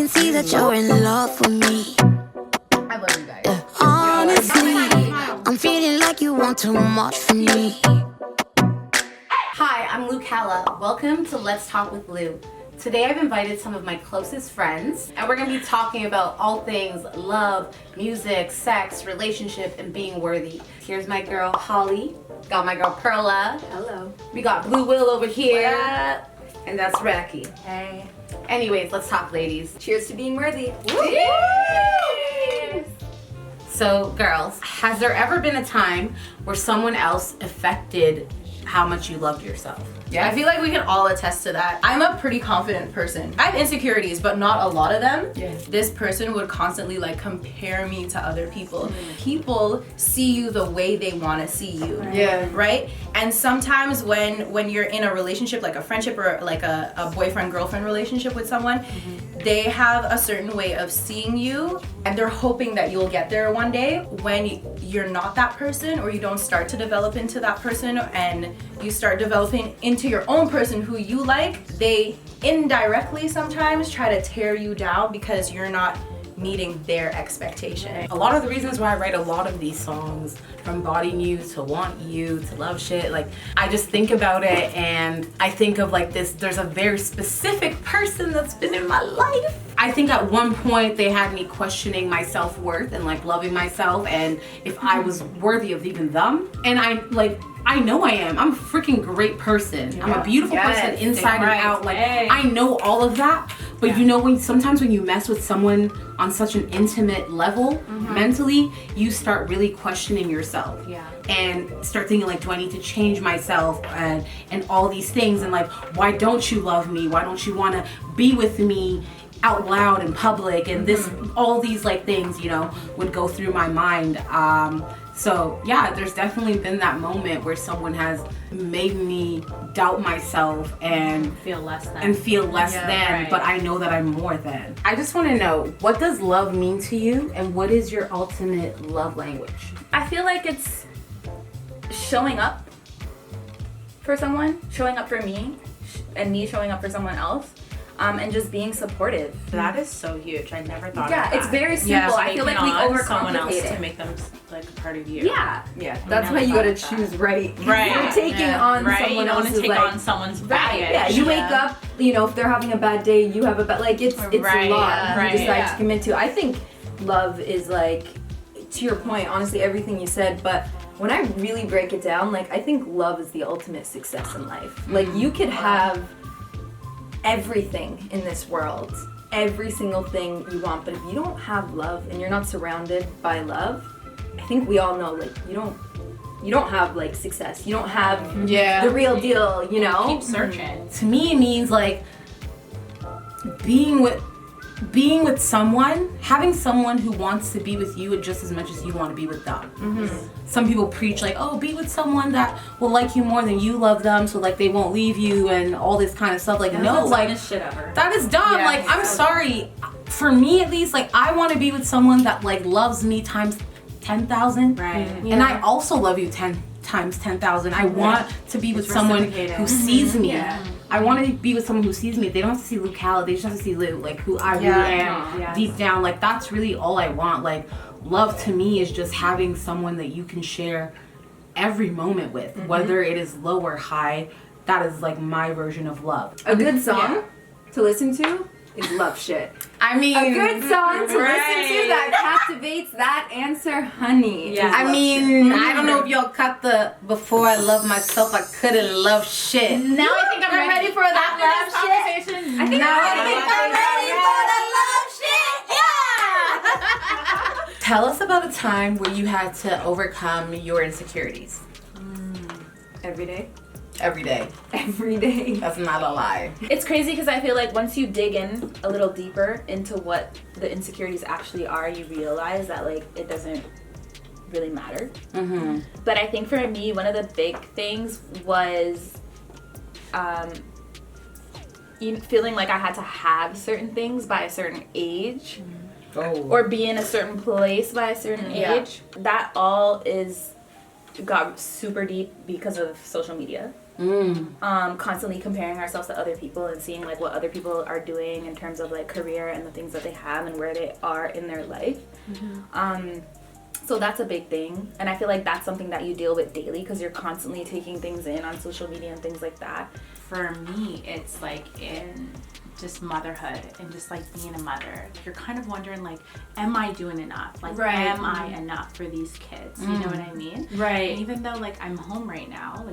can see that you're in love with me. I love you guys. Honestly, I'm feeling like you want too much from me. Hi, I'm Lou Calla. Welcome to Let's Talk with Lou. Today I've invited some of my closest friends, and we're going to be talking about all things love, music, sex, relationship, and being worthy. Here's my girl Holly. Got my girl Perla. Hello. We got Blue Will over here. What? And that's Racky. Hey. Anyways, let's talk, ladies. Cheers to being worthy. Cheers! So, girls, has there ever been a time where someone else affected how much you loved yourself? Yeah, I feel like we can all attest to that. I'm a pretty confident person. I have insecurities, but not a lot of them. Yeah. This person would constantly like compare me to other people. People see you the way they want to see you. Yeah. Right? And sometimes when you're in a relationship, like a friendship or like a boyfriend-girlfriend relationship with someone, they have a certain way of seeing you and they're hoping that you'll get there one day. When you're not that person or you don't start to develop into that person and you start developing into your own person who you like, they indirectly sometimes try to tear you down because you're not meeting their expectation. A lot of the reasons why I write a lot of these songs, from embodying you to want you to love shit, like I just think about it and I think of like this, there's a very specific person that's been in my life. I think at one point they had me questioning my self-worth and like loving myself and if I was worthy of even them. And I know I am. I'm a freaking great person. Yeah. I'm a beautiful person inside and out. Like I know all of that. But you know, sometimes when you mess with someone on such an intimate level, mentally, you start really questioning yourself. Yeah. And start thinking like, do I need to change myself and all these things? And like, why don't you love me? Why don't you want to be with me out loud in public? And this, all these like things, you know, would go through my mind. So yeah, there's definitely been that moment where someone has made me doubt myself and feel less than. But I know that I'm more than. I just want to know, what does love mean to you and what is your ultimate love language? I feel like it's showing up for someone, showing up for me, and me showing up for someone else. And just being supportive. That is so huge. I never thought of that. that. It's very simple. I feel like we someone else overcomplicate to it. make them like a part of you. Yeah. Yeah. That's why you gotta choose right. Right. You're taking on Right. someone You don't want else's to take like, on someone's right. baggage. Yeah. You wake up, you know, if they're having a bad day, you have a bad, like it's Right, a lot right, you decide yeah. to commit to. I think love is like, to your point, honestly, everything you said, but when I really break it down, like I think love is the ultimate success in life. Like you could have everything in this world, every single thing you want, but if you don't have love and you're not surrounded by love, I think we all know like you don't have like success, you don't have the real deal, you know. Keep searching. To me, it means like being with someone, having someone who wants to be with you just as much as you want to be with them. Some people preach like, oh, be with someone that will like you more than you love them, so like they won't leave you and all this kind of stuff. Like, no, like Shit ever. that is dumb. Yeah, like, I'm sorry. For me, at least, like I want to be with someone that like loves me times 10,000. Right. And I also love you 10 times 10,000. I want to be with someone who sees me. I want to be with someone who sees me. They don't have to see Lou Calla. They just have to see Lou, like who I really am deep down. Like that's really all I want. Like love to me is just having someone that you can share every moment with, whether it is low or high. That is like my version of love. A good song to listen to is Love Shit. I mean, A good song to listen to that captivates that answer, honey. Yeah. I mean, I don't know if y'all cut the before I love myself, I couldn't love shit. Now I think I'm ready for that love shit. I think I'm ready for that love shit. Yeah. Tell us about a time where you had to overcome your insecurities. Every day. Every day. Every day. That's not a lie. It's crazy because I feel like once you dig in a little deeper into what the insecurities actually are, you realize that like it doesn't really matter. But I think for me, one of the big things was feeling like I had to have certain things by a certain age or be in a certain place by a certain age. That all got super deep because of social media. constantly comparing ourselves to other people and seeing like what other people are doing in terms of like career and the things that they have and where they are in their life. So that's a big thing, and I feel like that's something that you deal with daily because you're constantly taking things in on social media and things like that. For me, it's like in just motherhood and just like being a mother, you're kind of wondering like, am I doing enough? Like, am I enough for these kids? You know what I mean? Right. And even though like I'm home right now,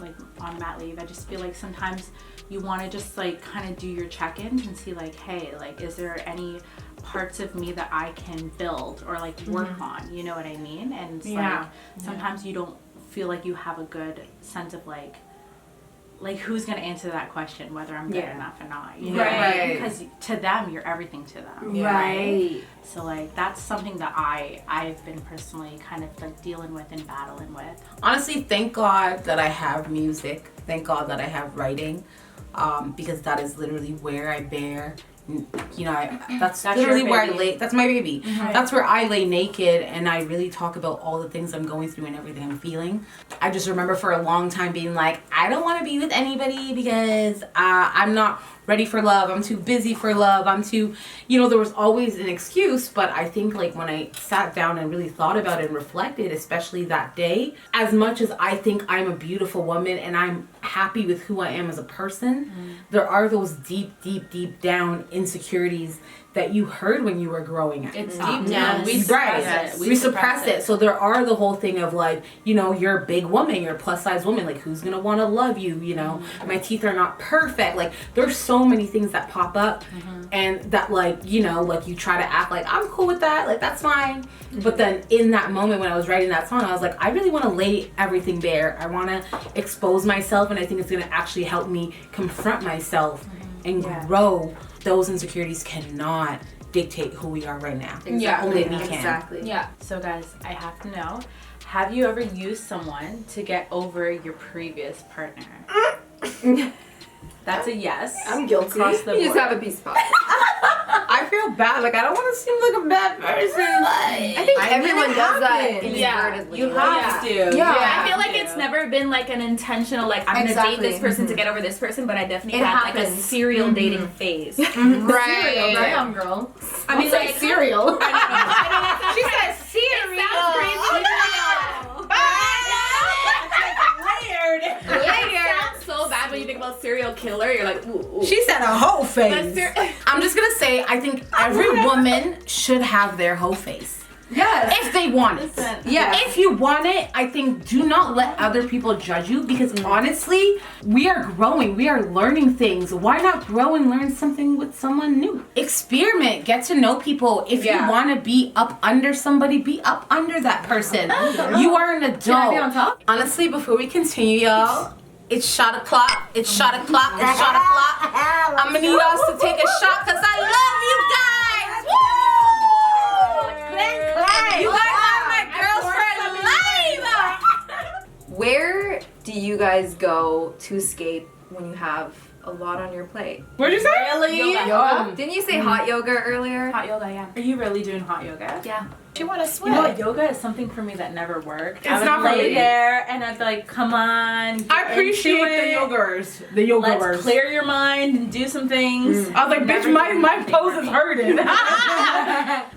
like on mat leave, I just feel like sometimes you want to just like kind of do your check-ins and see like, hey, like, is there any parts of me that I can build or like work on? You know what I mean? And it's like sometimes you don't feel like you have a good sense of like who's gonna answer that question, whether I'm good enough or not, you know? Right. Because to them, you're everything to them. Right. So like that's something that I've been personally kind of like dealing with and battling with. Honestly, thank God that I have music. Thank God that I have writing, because that is literally where I bear. You know, that's literally where I lay. That's my baby. That's where I lay naked and I really talk about all the things I'm going through and everything I'm feeling. I just remember for a long time being like, I don't want to be with anybody because I'm not ready for love. I'm too busy for love. I'm too, you know, there was always an excuse. But I think like when I sat down and really thought about it and reflected, especially that day, as much as I think I'm a beautiful woman and I'm happy with who I am as a person, there are those deep down insecurities that you heard when you were growing up. It's deep down. We suppress it. We suppress it. So there are the whole thing of like, you know, you're a big woman, you're a plus size woman, like who's gonna want to love you, you know? My teeth are not perfect. Like there's so many things that pop up and that like, you know, like you try to act like I'm cool with that, like that's fine. But then in that moment when I was writing that song, I was like, I really want to lay everything bare. I want to expose myself, and I think it's gonna actually help me confront myself and grow. Those insecurities cannot dictate who we are right now. Only we can. Exactly. Yeah. So guys, I have to know, have you ever used someone to get over your previous partner? That's a yes. I'm guilty. Across the You just board. have a piece of pie. I feel bad. Like I don't want to seem like a bad person. I think everyone does that inadvertently. You have to. I feel like it's never been like an intentional like I'm gonna date this person to get over this person, but I definitely had like a serial dating phase. Right. Right on, girl. I mean, like cereal. She said cereal. It sounds so bad when you think about serial killer. You're like, ooh. She said a whole face. I'm just gonna say, I think every woman should have their whole face. Yes. If they want it. Yeah. If you want it, I think do not let other people judge you, because honestly, we are growing. We are learning things. Why not grow and learn something with someone new? Experiment. Get to know people. If you want to be up under somebody, be up under that person. You are an adult. Can I be on top? Honestly, before we continue, y'all, it's shot o'clock. It's shot o'clock. It's shot o'clock. I'm gonna need y'all to take a shot because I love you guys. Woo! You guys are my girls for life. Where do you guys go to escape when you have a lot on your plate? What'd you say? Really? Yoga. Didn't you say hot yoga earlier? Hot yoga, yeah. Are you really doing hot yoga? Yeah. You want to You sweat? know what? Yoga is something for me that never worked. I would not for lay me. there and I'd be like, come on. get I appreciate into the it. yogers. The yogers. Let's clear your mind and do some things. I was like, bitch, Never my did anything pose for is me. hurting.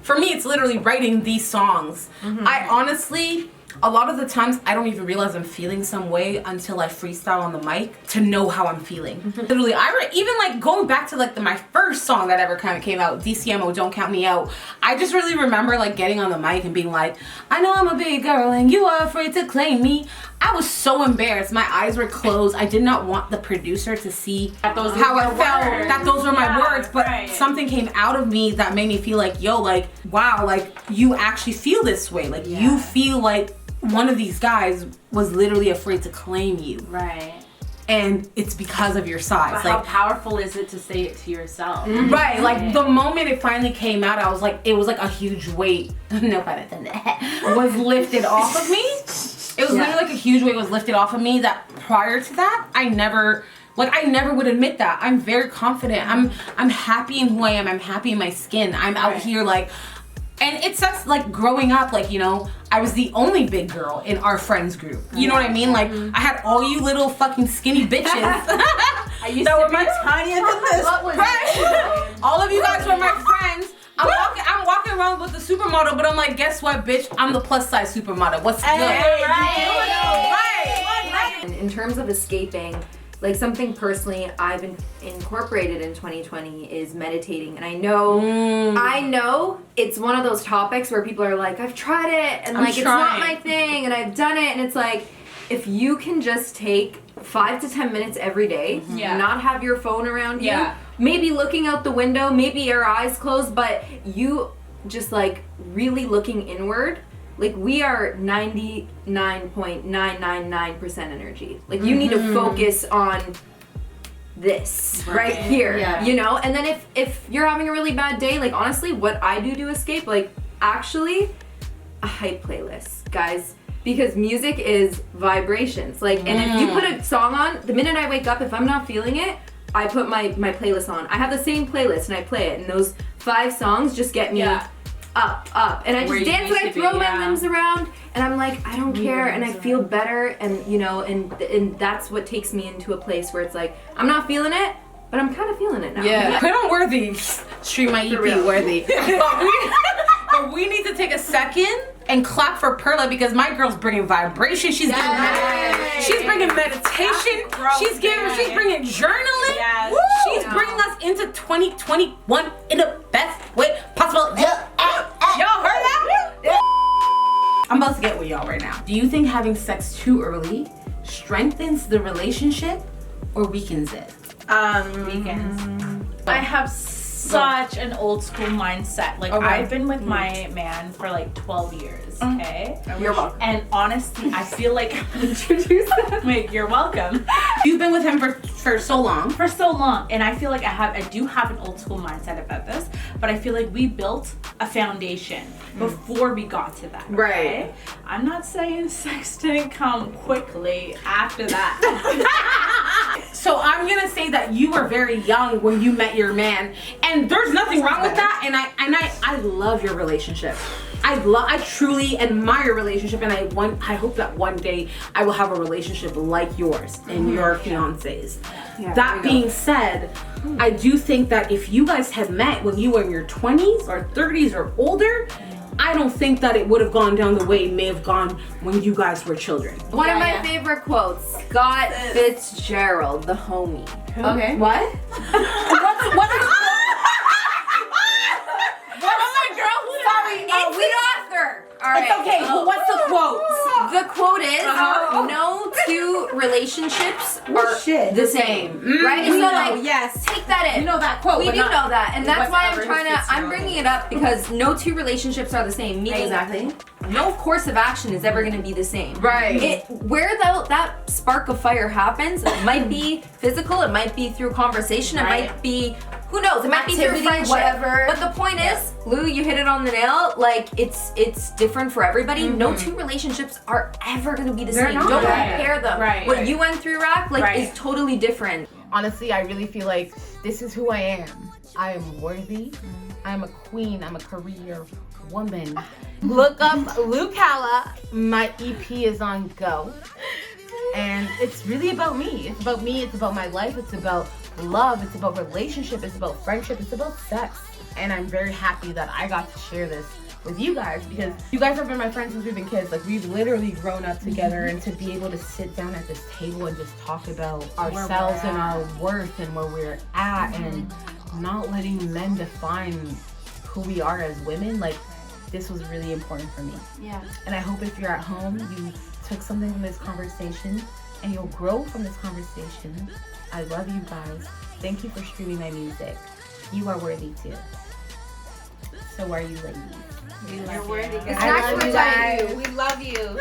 For me, it's literally writing these songs. I honestly, a lot of the times, I don't even realize I'm feeling some way until I freestyle on the mic to know how I'm feeling. Literally, even like going back to like my first song that ever kind of came out, DCMO, Don't Count Me Out. I just really remember like getting on the mic and being like, I know I'm a big girl and you are afraid to claim me. I was so embarrassed. My eyes were closed. I did not want the producer to see That those how were I your felt, words. that those were my Yeah, words, but right. something came out of me that made me feel like, yo, like, wow, like, you actually feel this way. Like, you feel like one of these guys was literally afraid to claim you. Right. And it's because of your size. But Like, how powerful is it to say it to yourself? right, like, the moment it finally came out, I was like, it was like a huge weight, no pun intended, was lifted off of me. It was literally like a huge weight was lifted off of me that prior to that, I never would admit that. I'm very confident. I'm happy in who I am. I'm happy in my skin. I'm out here like, And it sucks, like, growing up, like, you know, I was the only big girl in our friends group. You know what I mean? Like, I had all you little fucking skinny bitches. I used that to were be my tinier than this. Right? All of you guys were my friends. I'm walking around with the supermodel, but I'm like, guess what, bitch? I'm the plus size supermodel. What's good? Right. In terms of escaping, like something personally I've incorporated in 2020 is meditating. And I know it's one of those topics where people are like, I've tried it and like it's not my thing and I've done it, and it's like, if you can just take 5 to 10 minutes every day, not have your phone around you, maybe looking out the window, maybe your eyes closed, but you just like really looking inward. Like, we are 99.999% energy. Like, you need to focus on this right here, you know? And then if you're having a really bad day, like, honestly, what I do to escape, like, actually, a hype playlist, guys. Because music is vibrations. Like, and if you put a song on, the minute I wake up, if I'm not feeling it, I put my playlist on. I have the same playlist and I play it, and those 5 songs just get me up. And I just dance and I throw my limbs around, and I'm like, I don't care, and I feel better, and you know, and that's what takes me into a place where it's like, I'm not feeling it, but I'm kind of feeling it now. Yeah. Put on Worthy. Stream my EP Worthy. But we need to take a second and clap for Perla, because my girl's bringing vibration. She's she's bringing meditation. She's bringing journaling. She's bringing us into 2021 in the best way possible. Y'all heard that? I'm about to get with y'all right now. Do you think having sex too early strengthens the relationship or weakens it? Weekends. I have such an old school mindset. Like, I've been with my man for like 12 years, okay? You're welcome. And honestly, I feel like Wait, you're welcome. You've been with him for so long. For so long. And I feel like I do have an old school mindset about this, but I feel like we built a foundation before we got to that. Okay? Right. I'm not saying sex didn't come quickly after that. So I'm gonna say that you were very young when you met your man, and there's nothing wrong with that. And I love your relationship. I truly admire your relationship, and I hope that one day I will have a relationship like yours and your fiance's. That being said, I do think that if you guys had met when you were in your 20s or 30s or older, I don't think that it would have gone down the way it may have gone when you guys were children. One of my favorite quotes, Scott Fitzgerald, the homie. Okay. What? Lead author. All right. It's okay, but what's the quote? The quote is, no two relationships are the same. Right? We So know, like, yes. take that in. You know that quote. We but do not- know that, and that's why whatever I'm bringing it up, because no two relationships are the same. Meaning, no course of action is ever going to be the same. Right. Where that spark of fire happens, it might be physical, it might be through conversation, it might be, who knows, it might be through friendship. Whatever. But the point is, Lou, you hit it on the nail. Like, it's different for everybody. No two relationships are ever going to be the same. not. Don't Right. compare them. Right. What you went through, Rack, like, is totally different. Honestly, I really feel like this is who I am. I am worthy. I'm a queen. I'm a career woman. Look up Lucala. My EP is on go. And it's really about me. It's about me. It's about my life. It's about love. It's about relationship. It's about friendship. It's about sex. And I'm very happy that I got to share this with you guys, because you guys have been my friends since we've been kids. Like, we've literally grown up together, and to be able to sit down at this table and just talk about ourselves and our worth and where we're at, and not letting men define who we are as women, like, this was really important for me. Yeah. And I hope if you're at home, you took something from this conversation and you'll grow from this conversation. I love you guys. Thank you for streaming my music. You are worthy too. So are you, ladies. You're worthy, guys. I love you guys. We love you.